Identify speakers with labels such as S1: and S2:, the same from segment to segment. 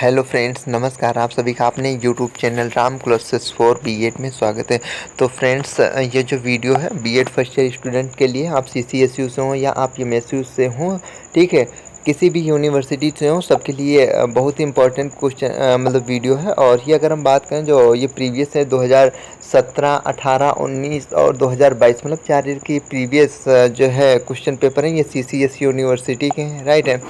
S1: Hello friends, नमस्कार। आप सभी का अपने YouTube channel Ram classes for BEd में स्वागत है। तो फ्रेंड्स, ये जो वीडियो है बीएड फर्स्ट ईयर स्टूडेंट के लिए, आप सीसीएसयू से हो या आप एमएसयू से हो, ठीक है, किसी भी यूनिवर्सिटी से हो, सबके लिए बहुत ही इंपॉर्टेंट क्वेश्चन मतलब वीडियो है। और ये अगर हम बात करें जो ये प्रीवियस है 2017, 18, 19 और 2022, मतलब 4 ईयर की प्रीवियस जो है क्वेश्चन पेपर हैं, ये सीसीएस यूनिवर्सिटी के हैं, राइट है।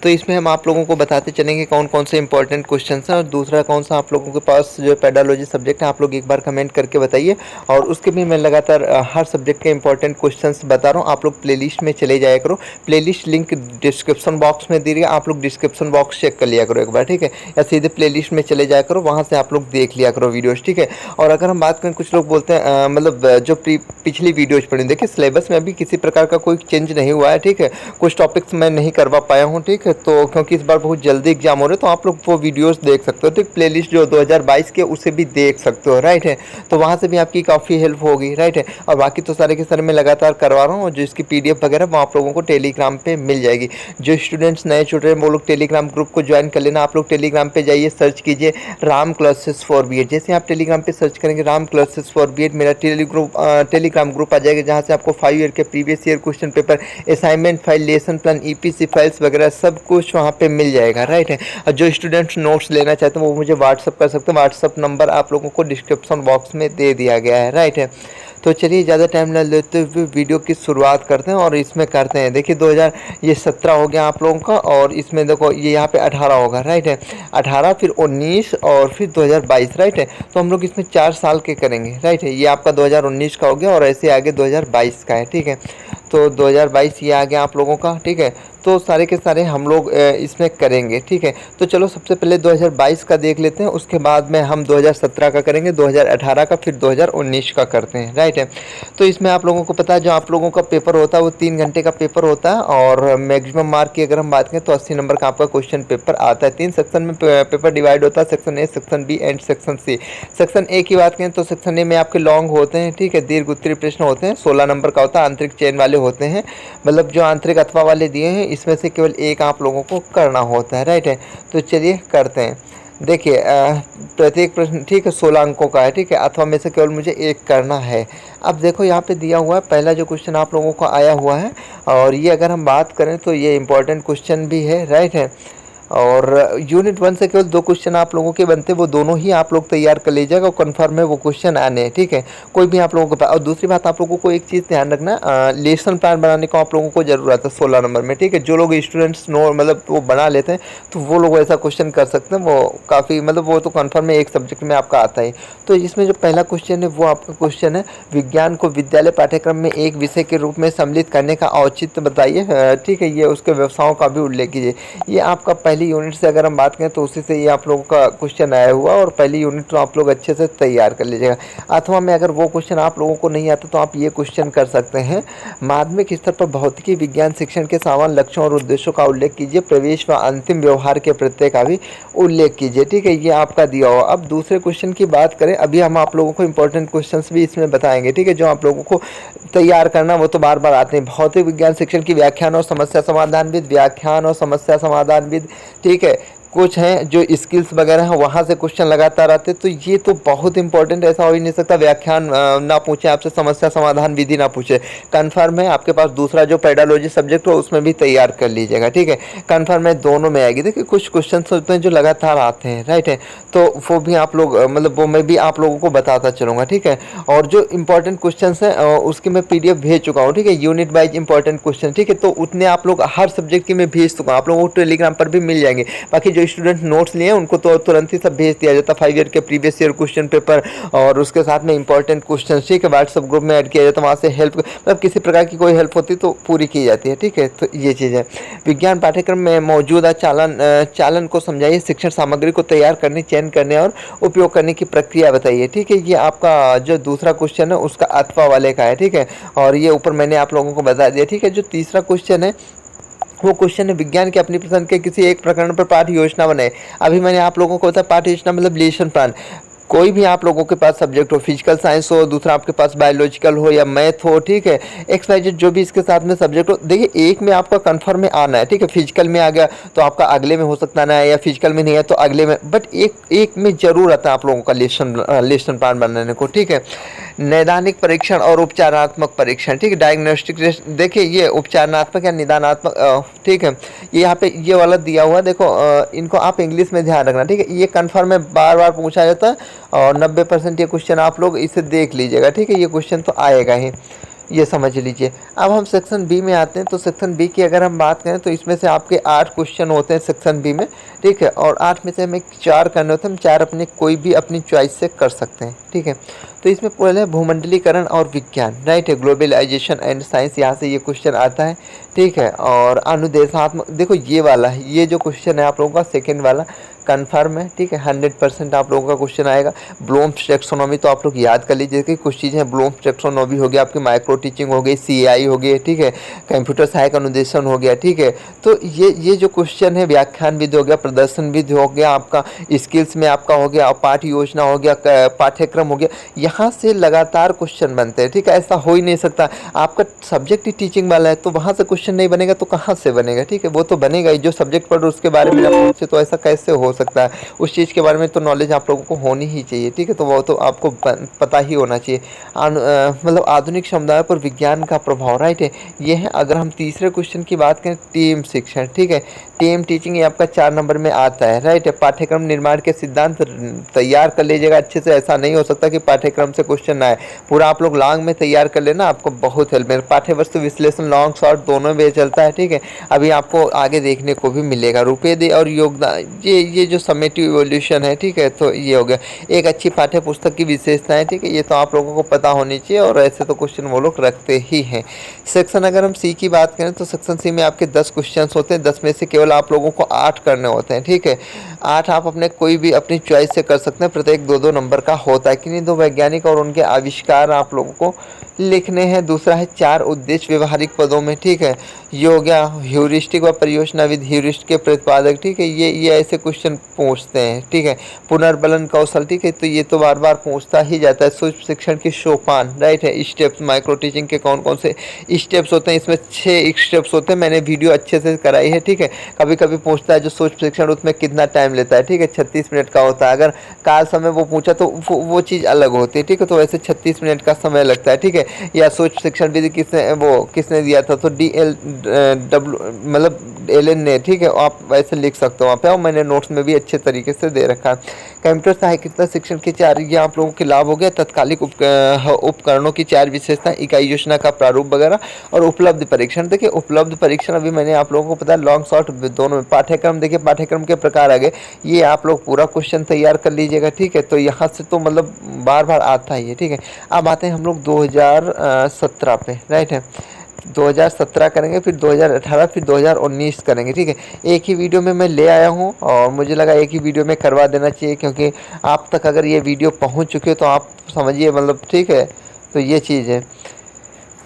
S1: तो इसमें हम आप लोगों को बताते चलेंगे कौन कौन से इंपॉर्टेंट क्वेश्चन हैं, और दूसरा कौन सा आप लोगों के पास जो पेडालॉजी सब्जेक्ट है, आप लोग एक बार कमेंट करके बताइए। और उसके भी मैं लगातार हर सब्जेक्ट के इंपॉर्टेंट क्वेश्चंस बता रहा हूँ। आप लोग प्लेलिस्ट में चले जाया करो, प्लेलिस्ट लिंक डिस्क्रिप्शन बॉक्स में दे दिया, आप लोग डिस्क्रिप्शन बॉक्स चेक कर लिया करो एक बार, ठीक है, या सीधे प्लेलिस्ट में चले जाया करो, वहाँ से आप लोग देख लिया करो वीडियोज़, ठीक है। और अगर हम बात करें, कुछ लोग बोलते हैं मतलब जो पिछली वीडियोज़ पढ़ी, देखिए सिलेबस में अभी किसी प्रकार का कोई चेंज नहीं हुआ है, ठीक है। कुछ टॉपिक्स मैं नहीं करवा पाया हूँ, ठीक है, तो क्योंकि इस बार बहुत जल्दी एग्जाम हो रहे हैं, तो आप लोग वो वीडियोस देख सकते हो, तो प्लेलिस्ट जो 2022 के उसे भी देख सकते हो, राइट है। तो वहाँ से भी आपकी काफ़ी हेल्प होगी, राइट है। और बाकी तो सारे के सारे मैं लगातार करवा रहा हूँ, और जो इसकी पीडीएफ वगैरह वो आप लोगों को टेलीग्राम पे मिल जाएगी। जो स्टूडेंट्स नए जुड़ रहे हैं वो लोग टेलीग्राम ग्रुप को ज्वाइन कर लेना। आप लोग टेलीग्राम पे जाइए, सर्च कीजिए राम क्लासेस फॉर बीएड। जैसे आप टेलीग्राम पे सर्च करेंगे राम क्लासेस फॉर बीएड, मेरा टेलीग्राम ग्रुप आ जाएगा, जहाँ से आपको 5 ईयर के previous year question paper, assignment file, lesson plan, EPC files वगैरह सब कुछ वहाँ पे मिल जाएगा, राइट है। और जो स्टूडेंट्स नोट्स लेना चाहते हैं वो मुझे व्हाट्सअप कर सकते हैं, व्हाट्सअप नंबर आप लोगों को डिस्क्रिप्शन बॉक्स में दे दिया गया है, राइट है। तो चलिए ज़्यादा टाइम न लेते हुए वीडियो की शुरुआत करते हैं और इसमें करते हैं। देखिए 2017 हो गया आप लोगों का, और इसमें देखो ये यहाँ पे 18 होगा, राइट है। 18 फिर 19 और फिर 2022, राइट है। तो हम लोग इसमें 4 साल के करेंगे, राइट है। ये आपका 2019 का हो गया और ऐसे आगे 2022 का है, ठीक है। तो 2022 ये आ गया आप लोगों का, ठीक है। तो सारे के सारे हम लोग इसमें करेंगे, ठीक है। तो चलो सबसे पहले 2022 का देख लेते हैं, उसके बाद में हम 2017 का करेंगे, 2018 का, फिर 2019 का करते हैं, राइट है। तो इसमें आप लोगों को पता है जो आप लोगों का पेपर होता है वो 3 घंटे का पेपर होता है, और मैक्सिमम मार्क की अगर हम बात करें तो 80 नंबर का आपका क्वेश्चन पेपर आता है। 3 सेक्शन में पेपर डिवाइड होता है, section A, section B and section C. Section A की बात करें तो सेक्शन ए में आपके लॉन्ग होते हैं, ठीक है, दीर्घ उत्तरीय प्रश्न होते हैं, 16 नंबर का होता है, आंतरिक चयन वाले होते हैं, मतलब जो आंतरिक अथवा वाले दिए हैं इसमें से केवल एक आप लोगों को करना होता है, राइट है। तो चलिए करते हैं। देखिए प्रत्येक प्रश्न, ठीक है, 16 अंकों का है, ठीक है, अथवा में से केवल मुझे एक करना है। अब देखो यहाँ पे दिया हुआ है, पहला जो क्वेश्चन आप लोगों को आया हुआ है, और ये अगर हम बात करें तो ये इंपॉर्टेंट क्वेश्चन भी है, राइट है। और यूनिट 1 से केवल 2 क्वेश्चन आप लोगों के बनते हैं, वो दोनों ही आप लोग तैयार कर लीजिएगा, और कन्फर्म है वो क्वेश्चन आने हैं, ठीक है, कोई भी आप लोगों को। और दूसरी बात आप लोगों को एक चीज़ ध्यान रखना, लेसन प्लान बनाने को आप लोगों को जरूरत है 16 नंबर में, ठीक है। जो लोग स्टूडेंट्स नो मतलब वो बना लेते हैं तो वो लोग ऐसा क्वेश्चन कर सकते हैं, वो काफ़ी मतलब वो तो कन्फर्म है, एक सब्जेक्ट में आपका आता है। तो इसमें जो पहला क्वेश्चन है वो आपका क्वेश्चन है, विज्ञान को विद्यालय पाठ्यक्रम में एक विषय के रूप में सम्मिलित करने का औचित्य बताइए, ठीक है, ये उसके व्यवसायों का भी उल्लेख कीजिए। ये आपका पहली यूनिट से अगर हम बात करें तो उसी से ये आप लोगों का क्वेश्चन आया हुआ, और पहली यूनिट तो आप लोग अच्छे से तैयार कर लीजिएगा। अथवा में अगर वो क्वेश्चन आप लोगों को नहीं आता तो आप ये क्वेश्चन कर सकते हैं, माध्यमिक स्तर पर भौतिकी विज्ञान शिक्षण के सामान्य लक्ष्यों और उद्देश्यों का उल्लेख कीजिए, प्रवेश व अंतिम व्यवहार के प्रत्यय का भी उल्लेख कीजिए, ठीक है, ये आपका दिया हुआ। अब दूसरे क्वेश्चन की बात करें, अभी हम आप लोगों को इंपॉर्टेंट क्वेश्चन भी इसमें बताएंगे, ठीक है, जो आप लोगों को तैयार करना वो तो बार बार आते हैं। भौतिक विज्ञान शिक्षण की व्याख्यान और समस्या समाधान विद, व्याख्यान और समस्या समाधान विद, ठीक है, कुछ हैं जो स्किल्स वगैरह हैं वहाँ से क्वेश्चन लगातार आते हैं। तो ये तो बहुत इंपॉर्टेंट, ऐसा हो ही नहीं सकता व्याख्यान ना पूछे आपसे, समस्या समाधान विधि ना पूछे। कन्फर्म है आपके पास दूसरा जो पेडालॉजी सब्जेक्ट हो उसमें भी तैयार कर लीजिएगा, ठीक है, कन्फर्म है दोनों में आएगी। देखिए कुछ क्वेश्चन होते हैं जो लगातार आते हैं, राइट है, तो वो भी आप लोग मतलब वो मैं भी आप लोगों को बताता चलूँगा, ठीक है। और जो इंपॉर्टेंट क्वेश्चन हैं उसकी मैं PDF भेज चुका हूँ, ठीक है, यूनिट वाइज इंपॉर्टेंट क्वेश्चन, ठीक है, तो उतने आप लोग हर सब्जेक्ट की मैं भेज चुका हूँ, आप लोगों को टेलीग्राम पर भी मिल जाएंगे। बाकी जो स्टूडेंट नोट्स लिए हैं उनको तो तुरंत ही सब भेज दिया जाता है, 5 ईयर के प्रीवियस ईयर क्वेश्चन पेपर और उसके साथ में इंपॉर्टेंट क्वेश्चन, ठीक है, व्हाट्सएप ग्रुप में ऐड किया जाता है, वहाँ से हेल्प मतलब किसी प्रकार की कोई हेल्प होती तो पूरी की जाती है, ठीक है। तो ये चीज़ है। विज्ञान पाठ्यक्रम में मौजूदा चालन को समझाइए, शिक्षण सामग्री को तैयार करने, चयन करने और उपयोग करने की प्रक्रिया बताइए, ठीक है। ये आपका जो दूसरा क्वेश्चन है उसका अथवा वाले का है, ठीक है, और ये ऊपर मैंने आप लोगों को बता दिया, ठीक है। जो तीसरा क्वेश्चन है वो क्वेश्चन है, विज्ञान के अपनी पसंद के किसी एक प्रकरण पर पाठ्य योजना बनाए। अभी मैंने आप लोगों को बताया पाठ्य योजना मतलब लेसन प्लान। कोई भी आप लोगों के पास सब्जेक्ट हो, फिजिकल साइंस हो, दूसरा आपके पास बायोलॉजिकल हो या मैथ हो, ठीक है, एक्स वाई जेड जो भी इसके साथ में सब्जेक्ट हो, देखिए एक में आपका कंफर्म में आना है, ठीक है, फिजिकल में आ गया तो आपका अगले में हो सकता ना है, या फिजिकल में नहीं है तो अगले में, बट एक में जरूर आता है आप लोगों का लेसन प्लान बनाने को, ठीक है। नैदानिक परीक्षण और उपचारात्मक परीक्षण, ठीक है, डायग्नोस्टिक, देखिए ये उपचारात्मक या निदानात्मक, ठीक है, ये यहाँ पे ये वाला दिया हुआ देखो, इनको आप इंग्लिश में ध्यान रखना, ठीक है, ये कन्फर्म में बार बार पूछा जाता है और 90% ये क्वेश्चन आप लोग इसे देख लीजिएगा, ठीक है, ये क्वेश्चन तो आएगा ही, ये समझ लीजिए। अब हम सेक्शन बी में आते हैं, तो सेक्शन बी की अगर हम बात करें तो इसमें से आपके 8 क्वेश्चन होते हैं सेक्शन बी में, ठीक है, और 8 में से हमें 4 करने होते हैं, हम 4 अपने कोई भी अपनी चॉइस से कर सकते हैं, ठीक है। तो इसमें पहले भूमंडलीकरण और विज्ञान, राइट है, ग्लोबलाइजेशन एंड साइंस, यहाँ से ये क्वेश्चन आता है, ठीक है। और अनुदेशात्मक, देखो ये वाला, ये जो क्वेश्चन है आप लोगों का सेकेंड वाला कन्फर्म है, ठीक है, 100% आप लोगों का क्वेश्चन आएगा। ब्लूम्स टैक्सोनॉमी तो आप लोग याद कर लीजिए कि कुछ चीज़ें, ब्लूम्स टैक्सोनॉमी हो गया, आपकी माइक्रो टीचिंग हो गई, सीआई हो गई, ठीक है, कंप्यूटर सहायक अनुदेशन हो गया, ठीक है। तो ये जो क्वेश्चन है, व्याख्यान विधि हो गया, प्रदर्शन विधि हो गया, आपका स्किल्स में आपका हो गया, और पाठ्य योजना हो गया, पाठ्यक्रम हो गया, यहाँ से लगातार क्वेश्चन बनते हैं, ठीक है। ऐसा हो ही नहीं सकता, आपका सब्जेक्ट ही टीचिंग वाला है तो वहाँ से क्वेश्चन नहीं बनेगा तो कहाँ से बनेगा, ठीक है, वो तो बनेगा ही, जो सब्जेक्ट पढ़ उसके बारे में पूछे तो ऐसा कैसे हो सकता है, उस चीज़ के बारे में तो नॉलेज आप लोगों को होनी ही चाहिए, ठीक है, तो वो तो आपको पता ही होना चाहिए। मतलब आधुनिक समुदाय पर विज्ञान का प्रभाव, राइट है, ये है। अगर हम तीसरे क्वेश्चन की बात करें, टीम शिक्षण, ठीक है, टीम टीचिंग, ये आपका 4 नंबर में आता है, राइट है। पाठ्यक्रम निर्माण के सिद्धांत तैयार कर लीजिएगा अच्छे से, ऐसा नहीं हो सकता कि पाठ्यक्रम से क्वेश्चन ना आए, पूरा आप लोग लॉन्ग में तैयार कर लेना, आपको बहुत हेल्प है। पाठ्य वस्तु विश्लेषण लॉन्ग शॉर्ट दोनों में चलता है, ठीक है, अभी आपको आगे देखने को भी मिलेगा। रुपये दे और योगदान, ये जो समेटिव इवोल्यूशन है, ठीक है, तो ये हो गया। एक अच्छी पाठ्य पुस्तक की विशेषताएं, ठीक है, ये तो आप लोगों को पता होनी चाहिए, और ऐसे तो क्वेश्चन वो लोग रखते ही हैं। सेक्शन अगर हम सी की बात करें तो सेक्शन सी में आपके 10 क्वेश्चन होते हैं, 10 में से केवल आप लोगों को 8 करने होते हैं, ठीक है। 8 आप अपने कोई भी अपनी चॉइस से कर सकते हैं, प्रत्येक 2-2 नंबर का होता है कि नहीं। 2 वैज्ञानिक और उनके आविष्कार आप लोगों को लिखने हैं। दूसरा है 4 उद्देश्य व्यवहारिक पदों में, ठीक है, ये हो गया। ह्यूरिस्टिक व परियोजना विधि, ह्यूरिस्टिक के प्रतिपादक, ठीक है, ये ऐसे क्वेश्चन पूछते हैं, ठीक है। पुनर्बलन कौशल, ठीक है, तो ये तो बार बार पूछता ही जाता है। सूक्ष्म शिक्षण की सोपान, राइट है, स्टेप्स, माइक्रो टीचिंग के कौन कौन से स्टेप्स होते हैं, इसमें 6 स्टेप्स होते हैं, मैंने वीडियो अच्छे से कराई है, ठीक है। कभी कभी पूछता है जो सूक्ष्म शिक्षण, उसमें कितना टाइम लेता है, ठीक है, 36 मिनट का होता है। अगर काल समय वो पूछा तो वो चीज़ अलग होती है, ठीक है, तो वैसे 36 मिनट का समय लगता है, ठीक है। या सूक्ष्म शिक्षण विधि किसने दिया था, तो DLW मतलब LN ने, ठीक है, आप वैसे लिख सकते हो वहाँ पे, और मैंने नोट्स में भी अच्छे तरीके से दे रखा है। कंप्यूटर सहायता शिक्षण के 4, ये आप लोगों के लाभ हो गया। तत्कालिक उपकरणों की 4 विशेषताएं, इकाई योजना का प्रारूप वगैरह, और उपलब्ध परीक्षण। देखिए उपलब्ध परीक्षण अभी मैंने आप लोगों को पता है लॉन्ग शॉर्ट दोनों में। पाठ्यक्रम, देखिए पाठ्यक्रम के प्रकार आ गए, ये आप लोग पूरा क्वेश्चन तैयार कर लीजिएगा, ठीक है, तो यहाँ से तो मतलब बार बार आता ही है, ठीक है। अब आते हैं हम लोग 2017 पे, राइट है, 2017 करेंगे, फिर 2018, फिर 2019 करेंगे, ठीक है। एक ही वीडियो में मैं ले आया हूँ, और मुझे लगा एक ही वीडियो में करवा देना चाहिए, क्योंकि आप तक अगर ये वीडियो पहुँच चुके हो तो आप समझिए, मतलब ठीक है, तो ये चीज़ है।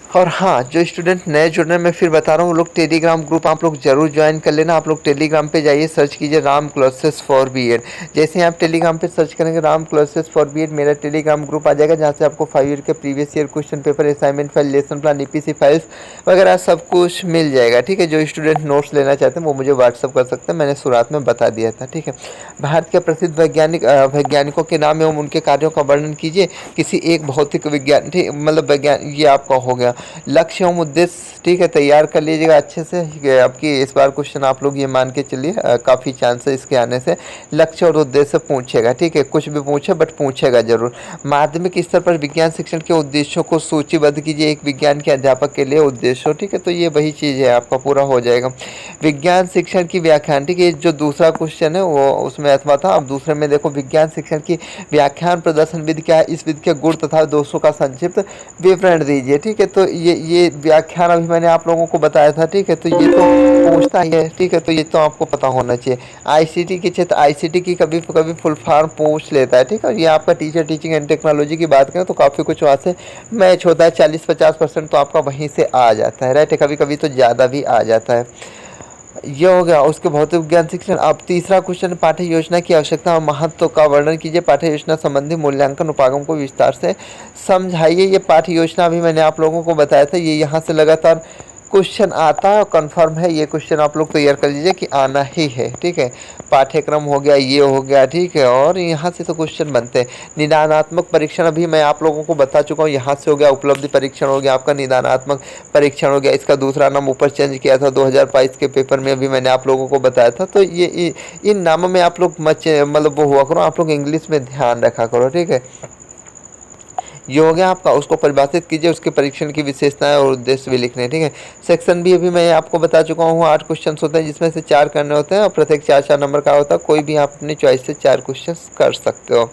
S1: और हाँ, जो स्टूडेंट नए जुड़ रहे हैं, मैं फिर बता रहा हूँ, वो लोग टेलीग्राम ग्रुप आप लोग जरूर ज्वाइन कर लेना। आप लोग टेलीग्राम पे जाइए, सर्च कीजिए राम क्लासेस फॉर बीएड। जैसे ही आप टेलीग्राम पे सर्च करेंगे राम क्लासेस फॉर बीएड, मेरा टेलीग्राम ग्रुप आ जाएगा, जहाँ से आपको 5 ईयर के previous year question paper, assignment file, lesson plan, EPC files वगैरह सब कुछ मिल जाएगा, ठीक है। जो स्टूडेंट नोट्स लेना चाहते हैं वो मुझे व्हाट्सअप कर सकते हैं, मैंने शुरुआत में बता दिया था, ठीक है। भारत के प्रसिद्ध वैज्ञानिकों के नाम एवं उनके कार्यों का वर्णन कीजिए। किसी एक भौतिक विज्ञान, ठीक मतलब वैज्ञान, ये आपका हो गया। लक्ष्य एवं उद्देश्य, ठीक है, तैयार कर लीजिएगा अच्छे से। आपकी इस बार क्वेश्चन आप लोग ये मान के चलिए, काफ़ी चांस है इसके आने से। लक्ष्य और उद्देश्य पूछेगा, ठीक है, कुछ भी पूछे बट पूछेगा जरूर। माध्यमिक स्तर पर विज्ञान शिक्षण के उद्देश्यों को सूचीबद्ध कीजिए, एक विज्ञान के अध्यापक के लिए उद्देश्य, ठीक है, तो ये वही चीज़ है, आपका पूरा हो जाएगा। विज्ञान शिक्षण की व्याख्यान, ठीक है, जो दूसरा क्वेश्चन है वो उसमें अथवा था। अब दूसरे में देखो, विज्ञान शिक्षण की व्याख्यान प्रदर्शन विधि क्या है, इस विधि के गुण तथा दोषों का संक्षिप्त विवरण दीजिए, ठीक है। तो ये व्याख्यान अभी मैंने आप लोगों को बताया था, ठीक है, तो ये तो पूछता ही है, ठीक है, तो ये तो आपको पता होना चाहिए। ICT के क्षेत्र, ICT की कभी कभी फुल फॉर्म पूछ लेता है, ठीक है, और ये आपका टीचर टीचिंग एंड टेक्नोलॉजी की बात करें तो काफ़ी कुछ वहाँ से मैच होता है, 40-50% तो आपका वहीं से आ जाता है, राइट है, कभी कभी तो ज़्यादा भी आ जाता है। ये हो गया उसके भौतिक विज्ञान शिक्षण। अब तीसरा क्वेश्चन, पाठ्य योजना की आवश्यकता और महत्व का वर्णन कीजिए। पाठ्य योजना संबंधी मूल्यांकन उपागम को विस्तार से समझाइए। ये पाठ्य योजना अभी मैंने आप लोगों को बताया था, ये यहाँ से लगातार क्वेश्चन आता है और कंफर्म है, ये क्वेश्चन आप लोग तैयार कर लीजिए कि आना ही है। ठीक है, पाठ्यक्रम हो गया, ये हो गया। ठीक है, और यहाँ से तो क्वेश्चन बनते हैं। निदानात्मक परीक्षण अभी मैं आप लोगों को बता चुका हूँ, यहाँ से हो गया। उपलब्धि परीक्षण हो गया आपका, निदानात्मक परीक्षण हो गया। इसका दूसरा नाम ऊपर चेंज किया था 2022 के पेपर में, अभी मैंने आप लोगों को बताया था। तो ये इन नामों में आप लोग मतलब वो हुआ करो, आप लोग इंग्लिश में ध्यान रखा करो। ठीक है, ये हो गया आपका, उसको परिभाषित कीजिए, उसके परीक्षण की विशेषताएं और उद्देश्य भी लिखने हैं। ठीक है, सेक्शन भी अभी मैं आपको बता चुका हूँ, 8 क्वेश्चन होते हैं जिसमें से 4 करने होते हैं और प्रत्येक 4-4 नंबर का होता है। कोई भी आप अपनी चॉइस से 4 क्वेश्चन कर सकते हो।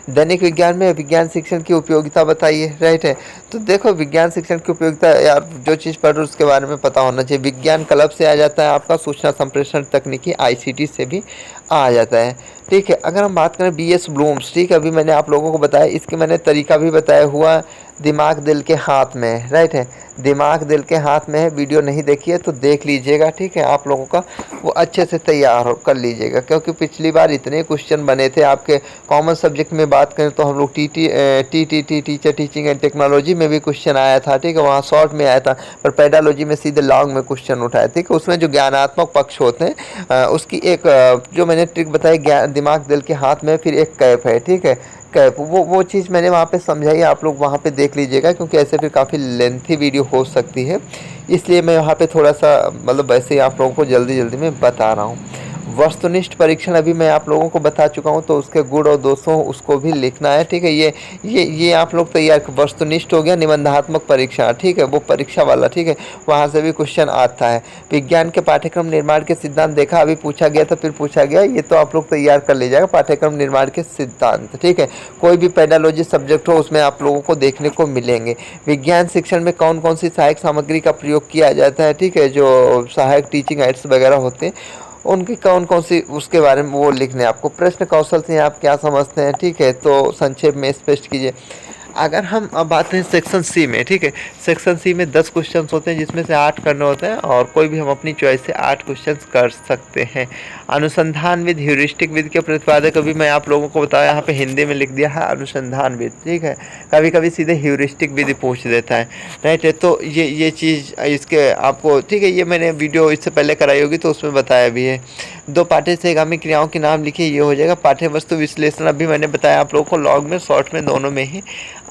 S1: दैनिक विज्ञान में विज्ञान शिक्षण की उपयोगिता बताइए। राइट है, तो देखो विज्ञान शिक्षण की उपयोगिता, यार जो चीज़ पढ़ रहे उसके बारे में पता होना चाहिए। विज्ञान क्लब से आ जाता है आपका, सूचना संप्रेषण तकनीकी ICT से भी आ जाता है। ठीक है, अगर हम बात करें BS ब्लूम्स, ठीक है, अभी मैंने आप लोगों को बताया, इसके मैंने तरीका भी बताया हुआ, दिमाग दिल के हाथ में है। राइट है, दिमाग दिल के हाथ में है। वीडियो नहीं देखी है तो देख लीजिएगा। ठीक है, आप लोगों का वो अच्छे से तैयार कर लीजिएगा, क्योंकि पिछली बार इतने क्वेश्चन बने थे आपके। कॉमन सब्जेक्ट में बात करें तो हम लोग TTT teacher teaching and technology में भी क्वेश्चन आया था। ठीक है, वहाँ शॉर्ट में आया था, पर पेडालॉजी में सीधे लॉन्ग में क्वेश्चन उठाए। ठीक है, उसमें जो ज्ञानात्मक पक्ष होते हैं उसकी एक जो मैंने ट्रिक बताई, दिमाग दिल के हाथ में, फिर एक कैप है। ठीक है, कैप, वो चीज़ मैंने वहाँ पे समझाई, आप लोग वहाँ पे देख लीजिएगा, क्योंकि ऐसे फिर काफ़ी लेंथी वीडियो हो सकती है, इसलिए मैं वहाँ पे थोड़ा सा मतलब वैसे ही आप लोगों को जल्दी जल्दी में बता रहा हूँ। वस्तुनिष्ठ परीक्षण अभी मैं आप लोगों को बता चुका हूँ, तो उसके गुण और दोषों उसको भी लिखना है। ठीक है, ये आप लोग तैयार। वस्तुनिष्ठ हो गया निबंधात्मक परीक्षा। ठीक है, वो परीक्षा वाला। ठीक है, वहाँ से भी क्वेश्चन आता है। विज्ञान के पाठ्यक्रम निर्माण के सिद्धांत देखा, अभी पूछा गया था, फिर पूछा गया, ये तो आप लोग तैयार कर लीजिएगा, पाठ्यक्रम निर्माण के सिद्धांत। ठीक है, कोई भी पेडालॉजी सब्जेक्ट हो उसमें आप लोगों को देखने को मिलेंगे। विज्ञान शिक्षण में कौन कौन सी सहायक सामग्री का प्रयोग किया जाता है। ठीक है, जो सहायक टीचिंग एड्स वगैरह होते हैं उनकी कौन कौन सी, उसके बारे में वो लिखने हैं आपको। प्रश्न कौशल से आप क्या समझते हैं। ठीक है, तो संक्षेप में स्पष्ट कीजिए। अगर हम अब बात करें सेक्शन सी में, ठीक है, सेक्शन सी में 10 क्वेश्चन होते हैं जिसमें से 8 करने होते हैं, और कोई भी हम अपनी चॉइस से 8 क्वेश्चन कर सकते हैं। अनुसंधान विद ह्यूरिस्टिक विद के प्रतिपादक अभी मैं आप लोगों को बताया, यहाँ पे हिंदी में लिख दिया है अनुसंधान विद। ठीक है, कभी कभी सीधे ह्यूरिस्टिक विद पूछ देता है। राइट है, तो ये चीज़ इसके आपको, ठीक है, ये मैंने वीडियो इससे पहले कराई होगी तो उसमें बताया भी है। 2 पाठ्य से आगामी क्रियाओं के नाम लिखिए, ये हो जाएगा। पाठ्य वस्तु विश्लेषण अभी मैंने बताया आप लोगों को, लॉग में, शॉर्ट में, दोनों में ही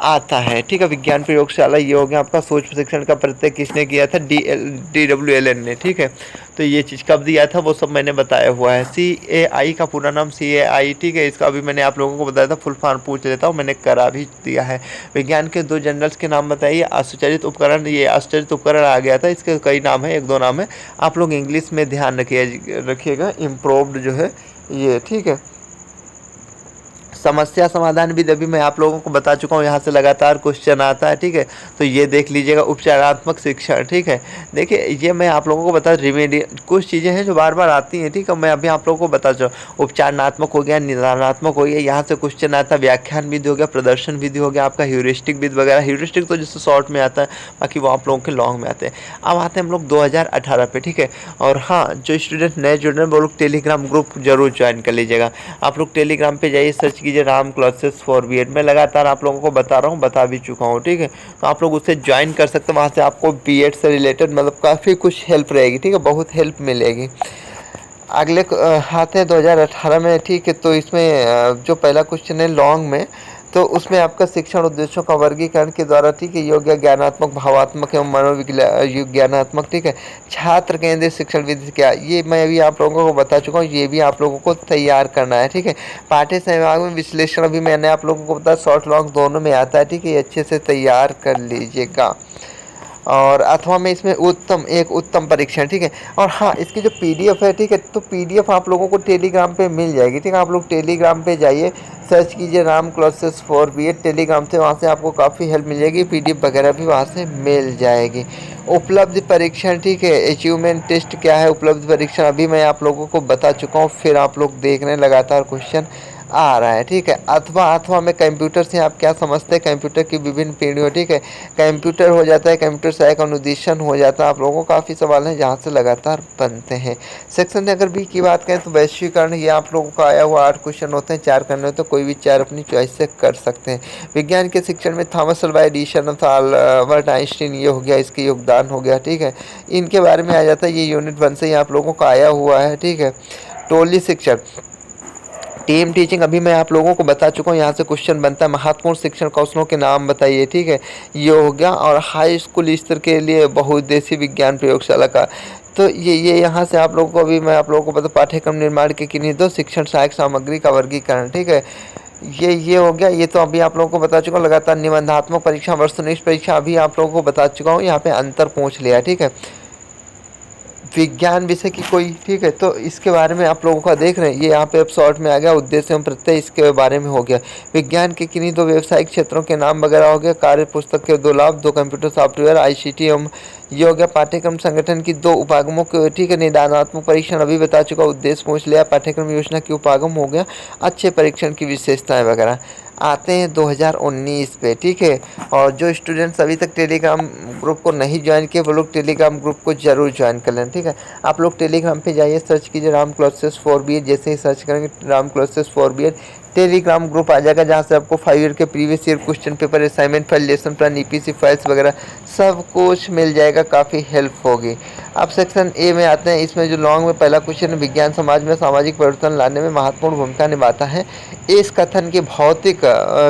S1: आता है। ठीक है, विज्ञान प्रयोगशाला, ये हो गया आपका। सोच प्रशिक्षण का प्रत्यय किसने किया था, DWLN ने। ठीक है, तो ये चीज़ कब दिया था वो सब मैंने बताया हुआ है। CAI का पूरा नाम CAI। ठीक है, इसका अभी मैंने आप लोगों को बताया था, फुल फॉर्म पूछ लेता हूँ, मैंने करा भी दिया है। विज्ञान के 2 जनरल्स के नाम बताइए। आश्चर्यचरित उपकरण, ये आश्चर्यचरित उपकरण आ गया था, इसके कई नाम है, 1-2 नाम है, आप लोग इंग्लिश में ध्यान रखिएगा। इम्प्रूव्ड जो है ये। ठीक है, समस्या समाधान भी अभी मैं आप लोगों को बता चुका हूँ, यहाँ से लगातार क्वेश्चन आता है। ठीक है, तो ये देख लीजिएगा। उपचारात्मक शिक्षण, ठीक है, देखिए ये मैं आप लोगों को बता, रिमेडियल कुछ चीज़ें हैं जो बार बार आती हैं। ठीक है, मैं अभी आप लोगों को बता चुका। उपचारात्मक हो गया, निदानात्मक हो गया, यहाँ से क्वेश्चन आता है। व्याख्यान विधि हो गया, प्रदर्शन विधि हो गया आपका, ह्यूरिस्टिक विधि वगैरह। ह्यूरिस्टिक तो जिससे शॉर्ट में आता है, बाकी वो आप लोगों के लॉन्ग में आते हैं। अब आते हैं हम लोग 2018 पे। ठीक है, और हाँ, जो स्टूडेंट नए जुड़ रहे हैं वो लोग टेलीग्राम ग्रुप जरूर ज्वाइन कर लीजिएगा। आप लोग टेलीग्राम पे जाइए, सर्च कीजिए राम क्लासेस फॉर बीएड। मैं लगातार आप लोगों को बता रहा हूँ, बता भी चुका हूँ। ठीक है, तो आप लोग उससे ज्वाइन कर सकते हैं, वहाँ से आपको बीएड से रिलेटेड मतलब काफ़ी कुछ हेल्प रहेगी। ठीक है, बहुत हेल्प मिलेगी। अगले आते हैं 2018 में। ठीक है, तो इसमें जो पहला क्वेश्चन है लॉन्ग में, तो उसमें आपका शिक्षण उद्देश्यों का वर्गीकरण के द्वारा, ठीक है, योग्य, ज्ञानात्मक, भावात्मक एवं मनोविज्ञानात्मक। ठीक है, छात्र केंद्रित शिक्षण विधि क्या, ये मैं अभी आप लोगों को बता चुका हूँ, ये भी आप लोगों को तैयार करना है। ठीक है, पाठ्य सहभाग में विश्लेषण अभी मैंने आप लोगों को बताया, शॉर्ट लॉन्ग दोनों में आता है। ठीक है, ये अच्छे से तैयार कर लीजिएगा। और अथवा में इसमें एक उत्तम परीक्षण। ठीक है, और हाँ, इसकी जो PDF है, ठीक है, तो PDF आप लोगों को टेलीग्राम पे मिल जाएगी। ठीक है, आप लोग टेलीग्राम पे जाइए, सर्च कीजिए Ram classes for BEd Telegram से, वहाँ से आपको काफ़ी हेल्प मिल जाएगी। PDF वगैरह भी वहाँ से मिल जाएगी। उपलब्धि परीक्षण, ठीक है, अचीवमेंट टेस्ट क्या है, उपलब्धि परीक्षण अभी मैं आप लोगों को बता चुका हूँ, फिर आप लोग देख रहे हैं लगातार क्वेश्चन आ रहा है, ठीक है। अथवा अथवा में कंप्यूटर से आप क्या समझते हैं, कंप्यूटर की विभिन्न पीढ़ियों, ठीक है। कंप्यूटर हो जाता है, कंप्यूटर से एक अनुदेशन हो जाता है। आप लोगों को काफ़ी सवाल हैं जहाँ से लगातार बनते हैं। सेक्शन अगर बी की बात करें तो वैश्वीकरण, ये आप लोगों का आया हुआ 8 क्वेश्चन होते हैं, 4 करने होते हैं, कोई भी 4 अपनी चॉइस से कर सकते हैं। विज्ञान के शिक्षण में Thomas Alva Edison of Albert Einstein, ये हो गया, इसके योगदान हो गया, ठीक है। इनके बारे में आ जाता है, ये यूनिट 1 से ही आप लोगों का आया हुआ है, ठीक है। टोली शिक्षण, टीम टीचिंग अभी मैं आप लोगों को बता चुका हूँ। यहाँ से क्वेश्चन बनता है, महत्वपूर्ण शिक्षण कौशलों के नाम बताइए, ठीक है, ये हो गया। और हाई स्कूल स्तर के लिए बहुउद्देशीय विज्ञान प्रयोगशाला का, तो ये यहाँ से आप लोगों को, अभी मैं आप लोगों को बता, पाठ्यक्रम निर्माण के किन्हीं दो, शिक्षण सहायक सामग्री का वर्गीकरण, ठीक है, ये हो गया। ये तो अभी आप लोगों को बता चुका हूँ। लगातार निबंधात्मक परीक्षा, वस्तुनिष्ठ परीक्षा, अभी आप लोगों को बता चुका हूँ, यहाँ पे अंतर पूछ लिया, ठीक है। विज्ञान विषय की कोई, ठीक है, तो इसके बारे में आप लोगों का देख रहे हैं, ये यहाँ पे अब शॉर्ट में आ गया, उद्देश्य एवं प्रत्यय इसके बारे में हो गया। विज्ञान के किन्हीं दो व्यवसायिक क्षेत्रों के नाम वगैरह हो गया। कार्य पुस्तक के 2 लाभ, 2 कंप्यूटर सॉफ्टवेयर, आईसीटी एवं, ये हो गया। पाठ्यक्रम संगठन की 2 उपागमों के, ठीक है। निदानात्मक परीक्षण अभी बता चुका, उद्देश्य पूछ लिया। पाठ्यक्रम योजना की उपागम हो गया। अच्छे परीक्षण की विशेषताएं वगैरह। आते हैं 2019 पे, ठीक है। और जो स्टूडेंट्स अभी तक टेलीग्राम ग्रुप को नहीं ज्वाइन किए, वो लोग टेलीग्राम ग्रुप को जरूर ज्वाइन कर लें, ठीक है। आप लोग टेलीग्राम पे जाइए, सर्च कीजिए राम क्लासेस फॉर बीएड, जैसे ही सर्च करेंगे Ram classes for BEd, Telegram group आ जाएगा, जहाँ से आपको 5 ईयर के previous year question paper, assignment file, lesson plan, EPC files वगैरह सब कुछ मिल जाएगा, काफ़ी हेल्प होगी। अब सेक्शन ए में आते हैं। इसमें जो लॉन्ग में पहला क्वेश्चन है, विज्ञान समाज में सामाजिक परिवर्तन लाने में महत्वपूर्ण भूमिका निभाता है। इस कथन के भौतिक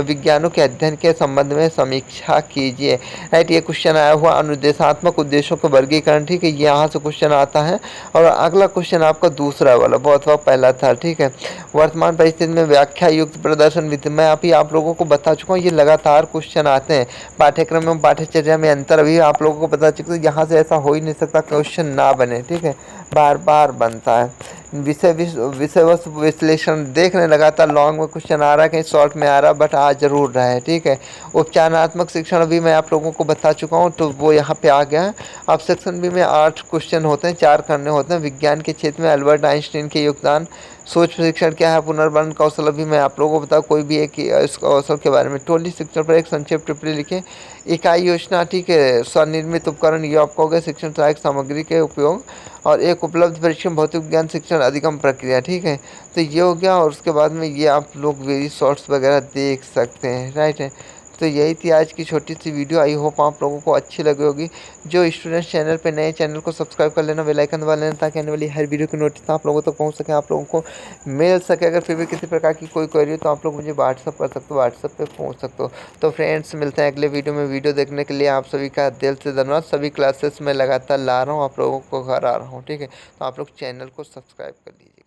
S1: विज्ञानों के अध्ययन के संबंध में समीक्षा कीजिए, राइट। ये क्वेश्चन आया हुआ अनुदेशात्मक उद्देश्यों का वर्गीकरण, ठीक है, यहाँ से क्वेश्चन आता है। और अगला क्वेश्चन आपका दूसरा वाला, बहुत वक्त पहला था, ठीक है। वर्तमान परिस्थिति में व्याख्या युक्त प्रदर्शन विधि, मैं अभी आप लोगों को बता चुका हूँ, ये लगातार क्वेश्चन आते हैं। पाठ्यक्रम एवं पाठ्यचर्या में अंतर अभी आप लोगों को बता चुका हूँ, यहाँ से ऐसा हो ही नहीं सकता क्वेश्चन ना बने, ठीक है, बार बार बनता है। विषय वस्तु विश्लेषण देख रहे हैं, लगातार लॉन्ग में क्वेश्चन आ रहा है, कहीं शॉर्ट में आ रहा है, बट आ जरूर रहा है, ठीक है। उपचारात्मक शिक्षण अभी मैं आप लोगों को बता चुका हूँ, तो वो यहाँ पे आ गया है। अब सेक्शन बी में 8 क्वेश्चन होते हैं, 4 करने होते हैं। विज्ञान के क्षेत्र में अल्बर्ट आइंस्टीन के योगदान, सोच प्रशिक्षण क्या है, पुनर्वर्ण कौशल अभी मैं आप लोगों को बताऊँ, कोई भी एक इस कौशल के बारे में। टोली शिक्षण पर एक संक्षिप्त टिप्पणी लिखें। इकाई योजना, ठीक है, स्वनिर्मित उपकरण, ये आपका हो गया। शिक्षण सहायक सामग्री के उपयोग, और एक उपलब्ध परीक्षण भौतिक विज्ञान शिक्षण अधिगम प्रक्रिया, ठीक है, तो ये हो गया। और उसके बाद में ये आप लोग वेरी शॉर्ट्स वगैरह देख सकते हैं, राइट है। तो यही थी आज की छोटी सी वीडियो, आई होप आप लोगों को अच्छी लगी होगी। जो स्टूडेंट्स चैनल पे नए, चैनल को सब्सक्राइब कर लेना, बेल आइकन दबा लेना, ताकि आने वाली हर वीडियो की नोटिस आप लोगों तक पहुंच सके, आप लोगों को मिल सके। अगर फिर भी किसी प्रकार की कोई क्वेरी हो तो आप लोग मुझे व्हाट्सअप कर सकते हो, व्हाट्सअप पे पहुंच सकते हो। तो फ्रेंड्स, मिलते हैं अगले वीडियो में। वीडियो देखने के लिए आप सभी का दिल से धन्यवाद। सभी क्लासेस में लगातार ला रहा हूँ, आप लोगों को घर आ रहा हूँ, ठीक है। तो आप लोग चैनल को सब्सक्राइब कर लीजिए।